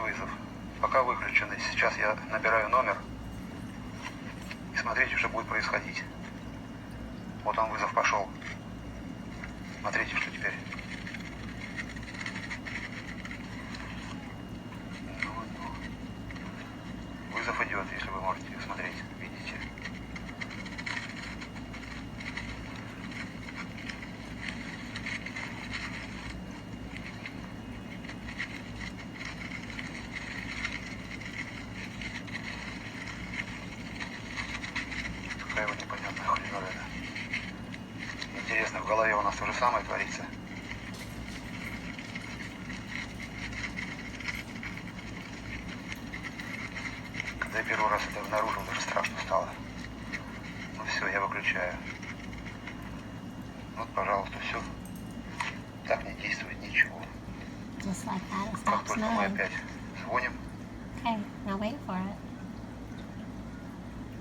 вызов. Пока выключенный. Сейчас я набираю номер. И смотрите, что будет происходить. Вот он, вызов пошел. Смотрите, что теперь. Вызов идет, если вы можете смотреть. Видите? Какая вот непонятная хреновина. Интересно, в голове у нас то же самое творится. Когда я первый раз это обнаружил, даже страшно стало. Ну все, я выключаю. Вот, пожалуйста, все. Так не действует ничего. Just like that, it Как stops только мы moving. опять звоним, Okay, now wait for it.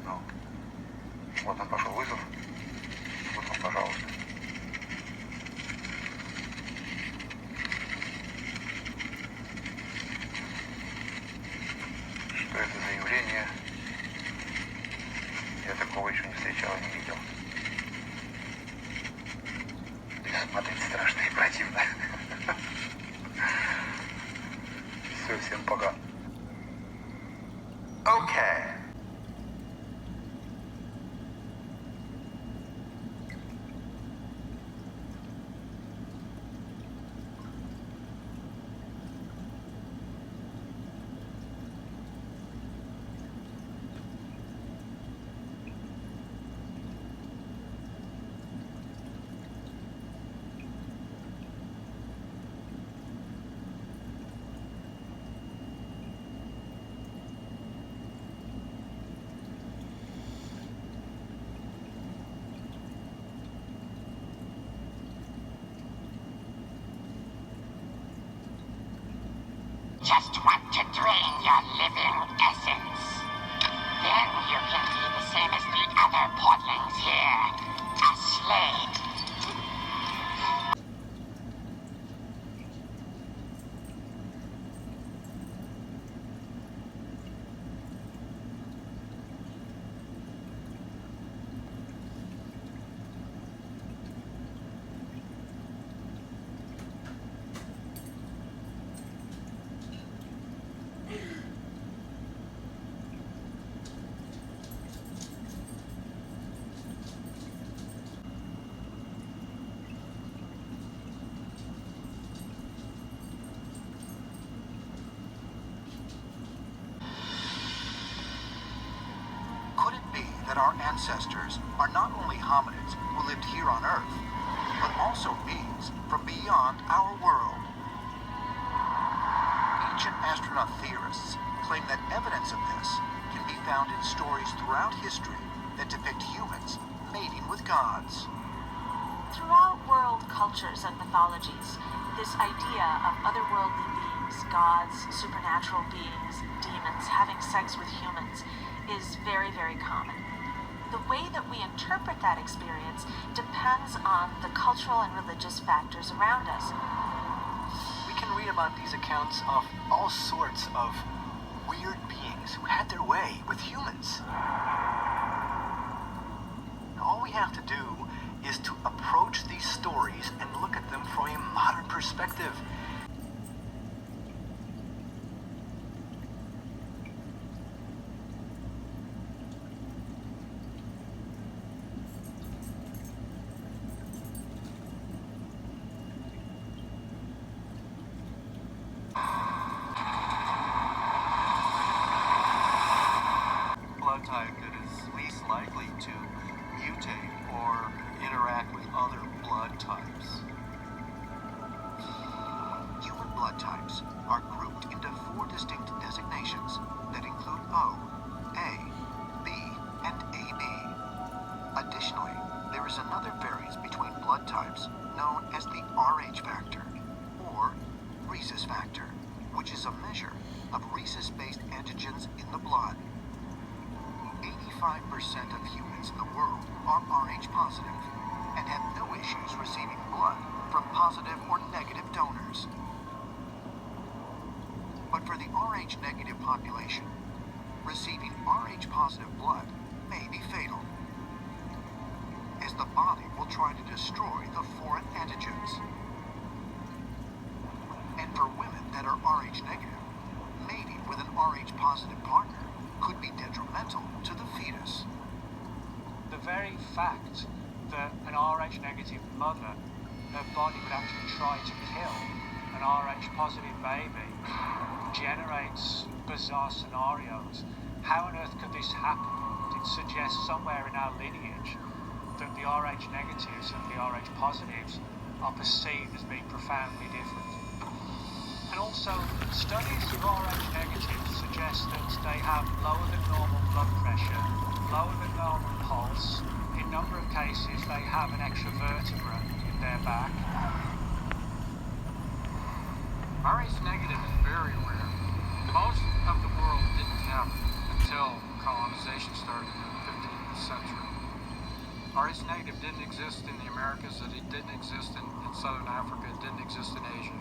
ну, вот он пошел вызов. Вот он, пожалуйста. Что это за явление? Я такого еще не встречал, не видел. И смотреть страшно и противно. Все, всем пока. Okay. Just want to drain your living essence. Then you can be the same as the other portlings here. A slave. Could it be that our ancestors are not only hominids who lived here on Earth, but also beings from beyond our world? Ancient astronaut theorists claim that evidence of this can be found in stories throughout history that depict humans mating with gods. Throughout world cultures and mythologies, this idea of otherworldly beings, gods, supernatural beings, demons having sex with humans is very, very common. The way that we interpret that experience depends on the cultural and religious factors around us. We can read about these accounts of all sorts of weird beings who had their way with humans. All we have to do is to approach these stories and look at them from a modern perspective. Blood type that is least likely to mutate or interact with other blood types. Human blood types are grouped into 4 distinct designations that include O, A, B, and AB. Additionally, there is another variance between blood types known as the RH factor, or rhesus factor, which is a measure of rhesus-based antigens in the blood. 85% of humans in the world are RH positive and have no issues receiving blood from positive or negative donors. But for the Rh negative population, receiving Rh positive blood may be fatal, as the body will try to destroy the foreign antigens. And for women that are Rh negative, mating with an Rh positive partner could be detrimental to the fetus. The very fact that an Rh negative mother, her body would actually try to kill an Rh positive baby, generates bizarre scenarios. How on earth could this happen? It suggests somewhere in our lineage that the Rh negatives and the Rh positives are perceived as being profoundly different. And also, studies of Rh negatives suggest that they have lower than normal blood pressure, lower than normal pulse. In a number of cases, they have an extra vertebra in their back. Rh negative is very rare. Most of the world didn't have it until colonization started in the 15th century. Rh negative didn't exist in the Americas, it didn't exist in Southern Africa, it didn't exist in Asia.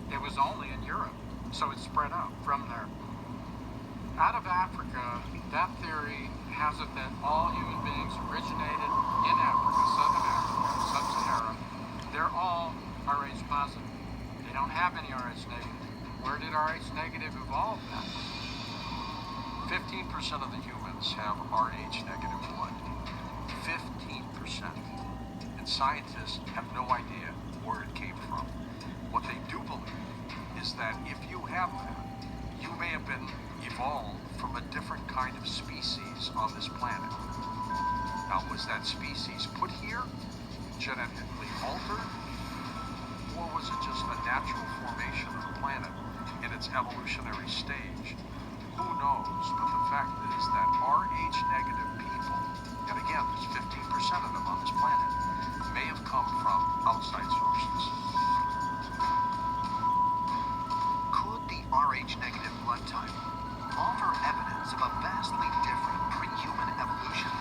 It was only in Europe, so it spread out from there. Out of Africa, that theory has it that all human beings originated in Africa, Southern Africa, Sub-Saharan. They're all Rh positive. They don't have any Rh negative. Where did Rh negative evolve then? 15% of the humans have Rh negative blood. 15%. And scientists have no idea where it came from. What they do believe is that if you have that, you may have been evolved from a different kind of species on this planet. Now, was that species put here, genetically altered, or was it just a natural formation of the planet in its evolutionary stage? Who knows? But the fact is that Rh negative people, and again, there's 15% of them on this planet, may have come from outside sources. Could the Rh negative blood type offer evidence of a vastly different pre-human evolution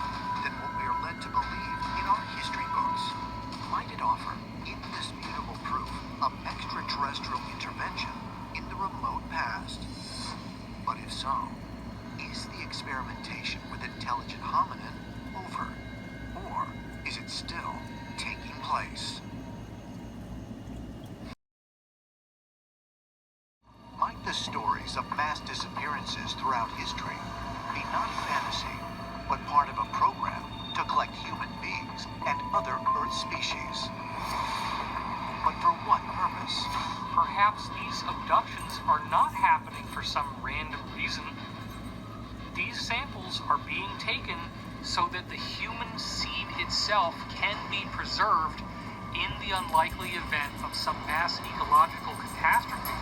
than what we are led to believe in our history books? Might it offer indisputable proof of extraterrestrial intervention in the remote past? But if so, is the experimentation with intelligent hominin over? Or is it still taking place? Might the stories of mass disappearances throughout history be not fantasy, but part of a program to collect human beings and other Earth species? But for what purpose? Perhaps these abductions are not happening for some random reason. These samples are being taken so that the human seed itself can be preserved in the unlikely event of some mass ecological catastrophe.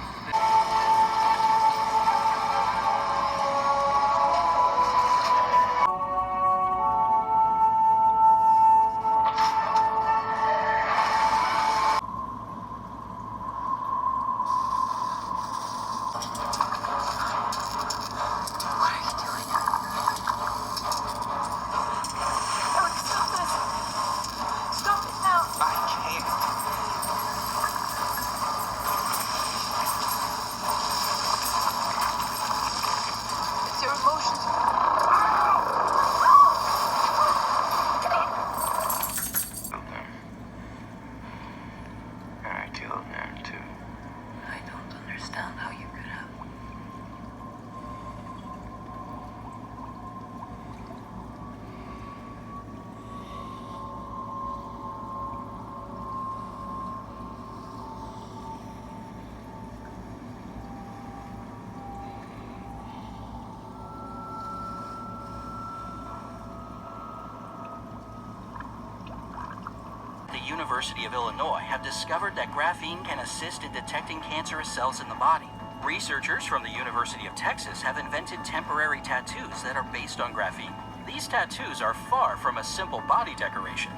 The University of Illinois have discovered that graphene can assist in detecting cancerous cells in the body. Researchers from the University of Texas have invented temporary tattoos that are based on graphene. These tattoos are far from a simple body decoration.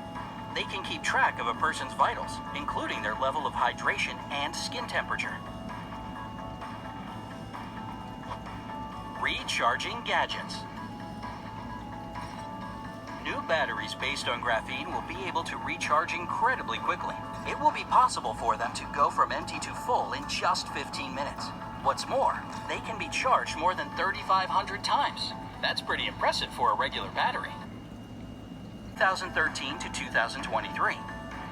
They can keep track of a person's vitals, including their level of hydration and skin temperature. Recharging gadgets. New batteries based on graphene will be able to recharge incredibly quickly. It will be possible for them to go from empty to full in just 15 minutes. What's more, they can be charged more than 3,500 times. That's pretty impressive for a regular battery. 2013 to 2023.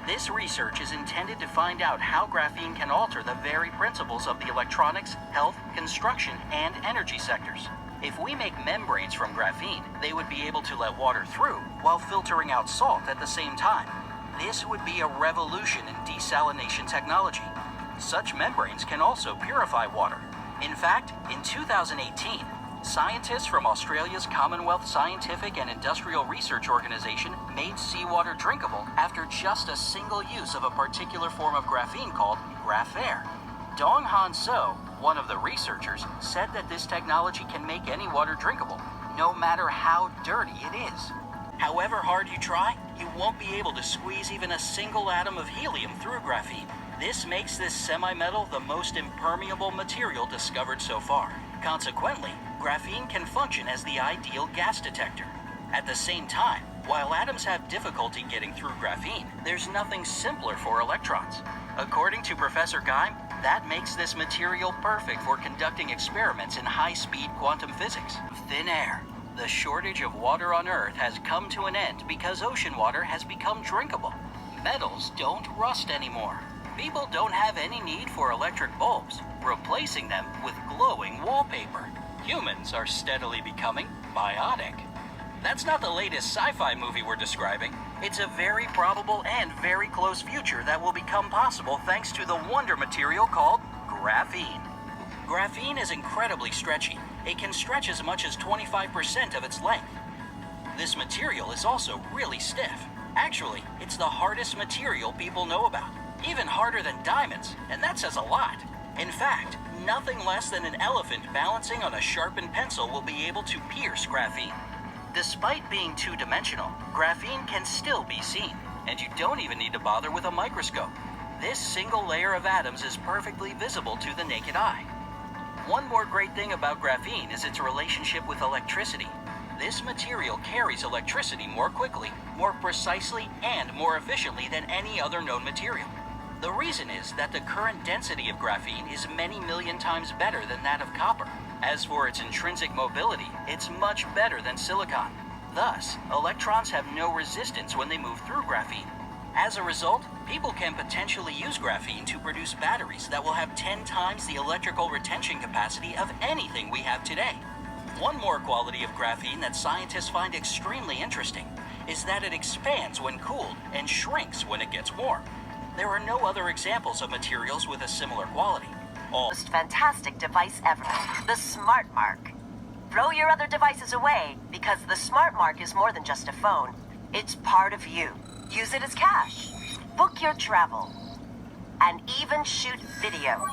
This research is intended to find out how graphene can alter the very principles of the electronics, health, construction, and energy sectors. If we make membranes from graphene, they would be able to let water through while filtering out salt at the same time. This would be a revolution in desalination technology. Such membranes can also purify water. In fact, in 2018, scientists from Australia's Commonwealth Scientific and Industrial Research Organization made seawater drinkable after just a single use of a particular form of graphene called graphene. Dong Han So, one of the researchers, said that this technology can make any water drinkable, no matter how dirty it is. However hard you try, you won't be able to squeeze even a single atom of helium through graphene. This makes this semi-metal the most impermeable material discovered so far. Consequently, graphene can function as the ideal gas detector. At the same time, while atoms have difficulty getting through graphene, there's nothing simpler for electrons. According to Professor Geim, that makes this material perfect for conducting experiments in high-speed quantum physics. Thin air. The shortage of water on Earth has come to an end because ocean water has become drinkable. Metals don't rust anymore. People don't have any need for electric bulbs, replacing them with glowing wallpaper. Humans are steadily becoming biotic. That's not the latest sci-fi movie we're describing. It's a very probable and very close future that will become possible thanks to the wonder material called graphene. Graphene is incredibly stretchy. It can stretch as much as 25% of its length. This material is also really stiff. Actually, it's the hardest material people know about. Even harder than diamonds, and that says a lot. In fact, nothing less than an elephant balancing on a sharpened pencil will be able to pierce graphene. Despite being two-dimensional, graphene can still be seen, and you don't even need to bother with a microscope. This single layer of atoms is perfectly visible to the naked eye. One more great thing about graphene is its relationship with electricity. This material carries electricity more quickly, more precisely, and more efficiently than any other known material. The reason is that the current density of graphene is many million times better than that of copper. As for its intrinsic mobility, it's much better than silicon. Thus, electrons have no resistance when they move through graphene. As a result, people can potentially use graphene to produce batteries that will have 10 times the electrical retention capacity of anything we have today. One more quality of graphene that scientists find extremely interesting is that it expands when cooled and shrinks when it gets warm. There are no other examples of materials with a similar quality. Most fantastic device ever, the Smart Mark. Throw your other devices away, because the Smart Mark is more than just a phone. It's part of you. Use it as cash, book your travel, and even shoot video.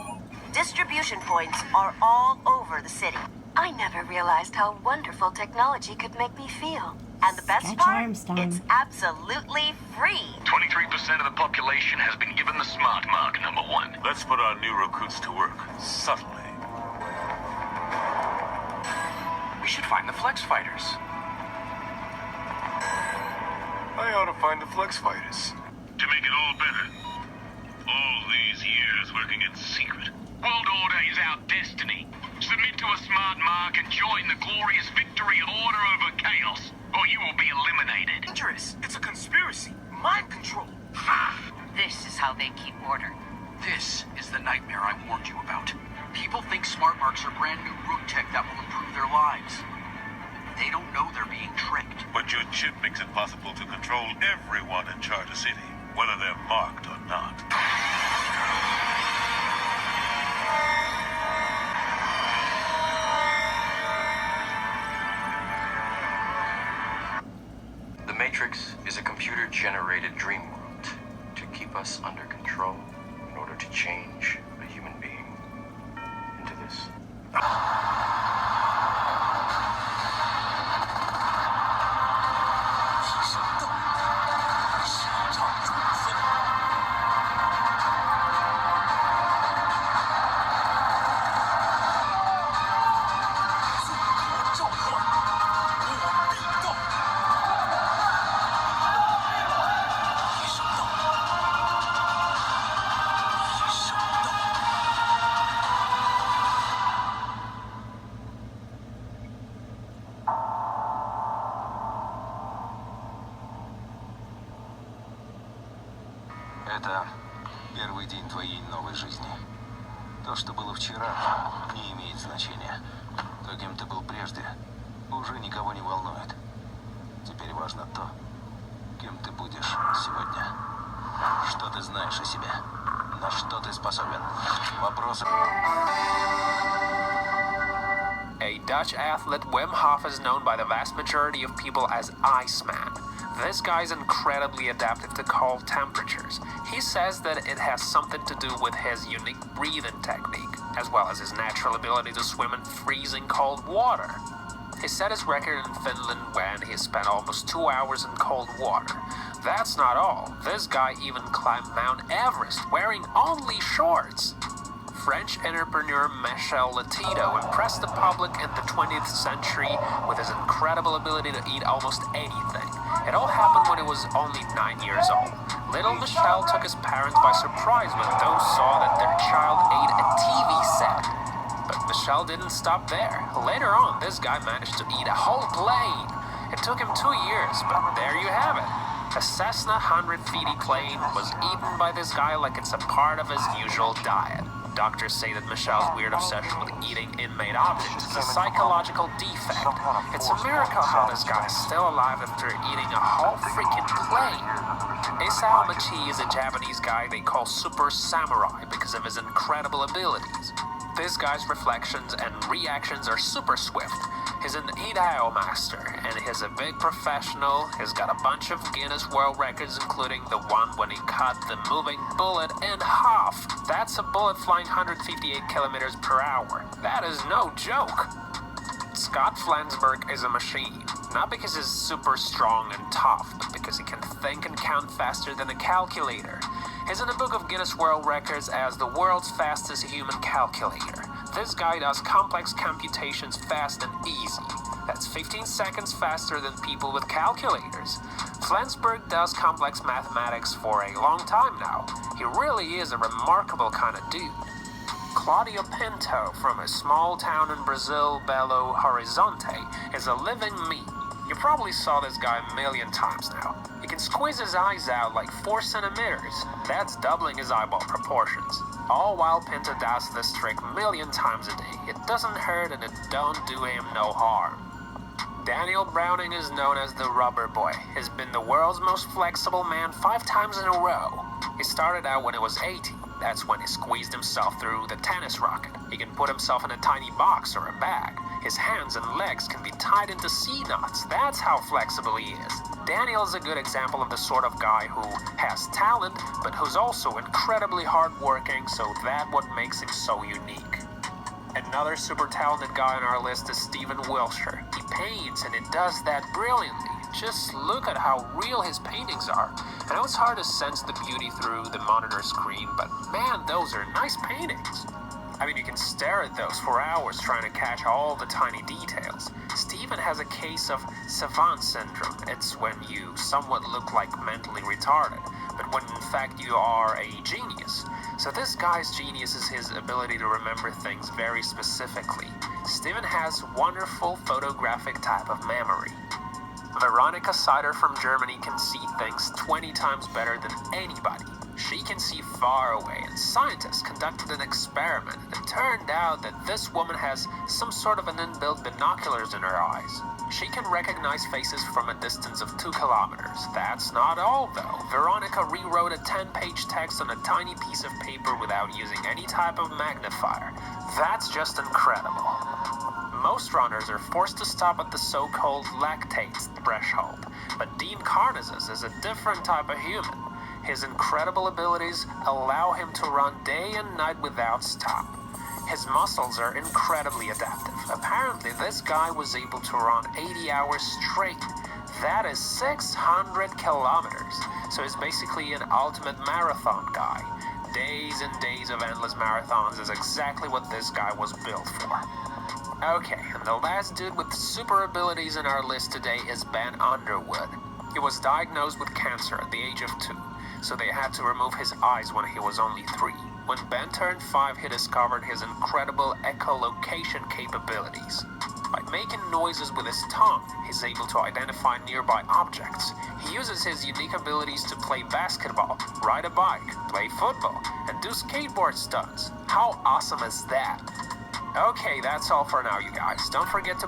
Distribution points are all over the city. I never realized how wonderful technology could make me feel. And the best Stretch part, Armstrong. it's absolutely free. 23% of the population has been given the smart mark, #1. Let's put our new recruits to work, subtly. We should find the Flex Fighters. I ought to find the Flex Fighters. To make it all better. All these years working in secret. World order is our destiny. Submit to a smart mark and join the glorious victory of order over chaos, or you will be eliminated. Dangerous. It's a conspiracy. Mind control. This is how they keep order. This is the nightmare I warned you about. People think smart marks are brand new root tech that will improve their lives. They don't know they're being tricked. But your chip makes it possible to control everyone in Charter City, whether they're marked or not. The Matrix is a computer-generated dream world to keep us under control in order to change a human being into this. Это первый день твоей новой жизни. То, что было вчера, не имеет значения. То, кем ты был прежде, уже никого не волнует. Теперь важно то, кем ты будешь сегодня. Что ты знаешь о себе? На что ты способен? Вопросы... A Dutch athlete, Wim Hof is known by the vast majority of people as Iceman. This guy is incredibly adaptive to cold temperatures. He says that it has something to do with his unique breathing technique, as well as his natural ability to swim in freezing cold water. He set his record in Finland when he spent almost 2 hours in cold water. That's not all. This guy even climbed Mount Everest wearing only shorts. French entrepreneur Michel Letido impressed the public in the 20th century with his incredible ability to eat almost anything. It all happened when he was only 9 years old. Little Michel took his parents by surprise when those saw that their child ate a TV set. But Michel didn't stop there. Later on, this guy managed to eat a whole plane. It took him 2 years, but there you have it. A Cessna 150 plane was eaten by this guy like it's a part of his usual diet. Doctors say that Michel's weird obsession with eating inmate objects is a psychological defect. It's a miracle how this guy is still alive after eating a whole freaking plane. Isao Machi is a Japanese guy they call Super Samurai because of his incredible abilities. This guy's reflections and reactions are super swift. He's an Idao master, and he's a big professional. He's got a bunch of Guinness World Records, including the one when he cut the moving bullet in half. That's a bullet flying 158 kilometers per hour. That is no joke. Scott Flansburgh is a machine, not because he's super strong and tough, but because he can think and count faster than a calculator. He's in the Book of Guinness World Records as the world's fastest human calculator. This guy does complex computations fast and easy. That's 15 seconds faster than people with calculators. Flansburgh does complex mathematics for a long time now. He really is a remarkable kind of dude. Claudio Pinto from a small town in Brazil, Belo Horizonte, is a living meme. You probably saw this guy a million times now. He can squeeze his eyes out like 4 centimeters. That's doubling his eyeball proportions. All while Pinto does this trick a million times a day. It doesn't hurt and it don't do him no harm. Daniel Browning is known as the Rubber Boy. He's been the world's most flexible man 5 times in a row. He started out when he was 18. That's when he squeezed himself through the tennis racket. He can put himself in a tiny box or a bag. His hands and legs can be tied into C-knots. That's how flexible he is. Daniel's a good example of the sort of guy who has talent, but who's also incredibly hardworking, so that's what makes him so unique. Another super talented guy on our list is Stephen Wilshire. He paints, and he does that brilliantly. Just look at how real his paintings are. I know it's hard to sense the beauty through the monitor screen, but man, those are nice paintings. I mean, you can stare at those for hours trying to catch all the tiny details. Stephen has a case of savant syndrome. It's when you somewhat look like mentally retarded, but when in fact you are a genius. So this guy's genius is his ability to remember things very specifically. Stephen has wonderful photographic type of memory. Veronica Sider from Germany can see things 20 times better than anybody. She can see far away, and scientists conducted an experiment. It turned out that this woman has some sort of an inbuilt binoculars in her eyes. She can recognize faces from a distance of 2 kilometers. That's not all, though. Veronica rewrote a 10-page text on a tiny piece of paper without using any type of magnifier. That's just incredible. Most runners are forced to stop at the so-called lactate threshold, but Dean Karnazes is a different type of human. His incredible abilities allow him to run day and night without stop. His muscles are incredibly adaptive. Apparently, this guy was able to run 80 hours straight. That is 600 kilometers. So he's basically an ultimate marathon guy. Days and days of endless marathons is exactly what this guy was built for. Okay, and the last dude with super abilities in our list today is Ben Underwood. He was diagnosed with cancer at the age of 2, so they had to remove his eyes when he was only 3. When Ben turned 5, he discovered his incredible echolocation capabilities. By making noises with his tongue, he's able to identify nearby objects. He uses his unique abilities to play basketball, ride a bike, play football, and do skateboard stunts. How awesome is that? Okay, that's all for now, you guys. Don't forget to...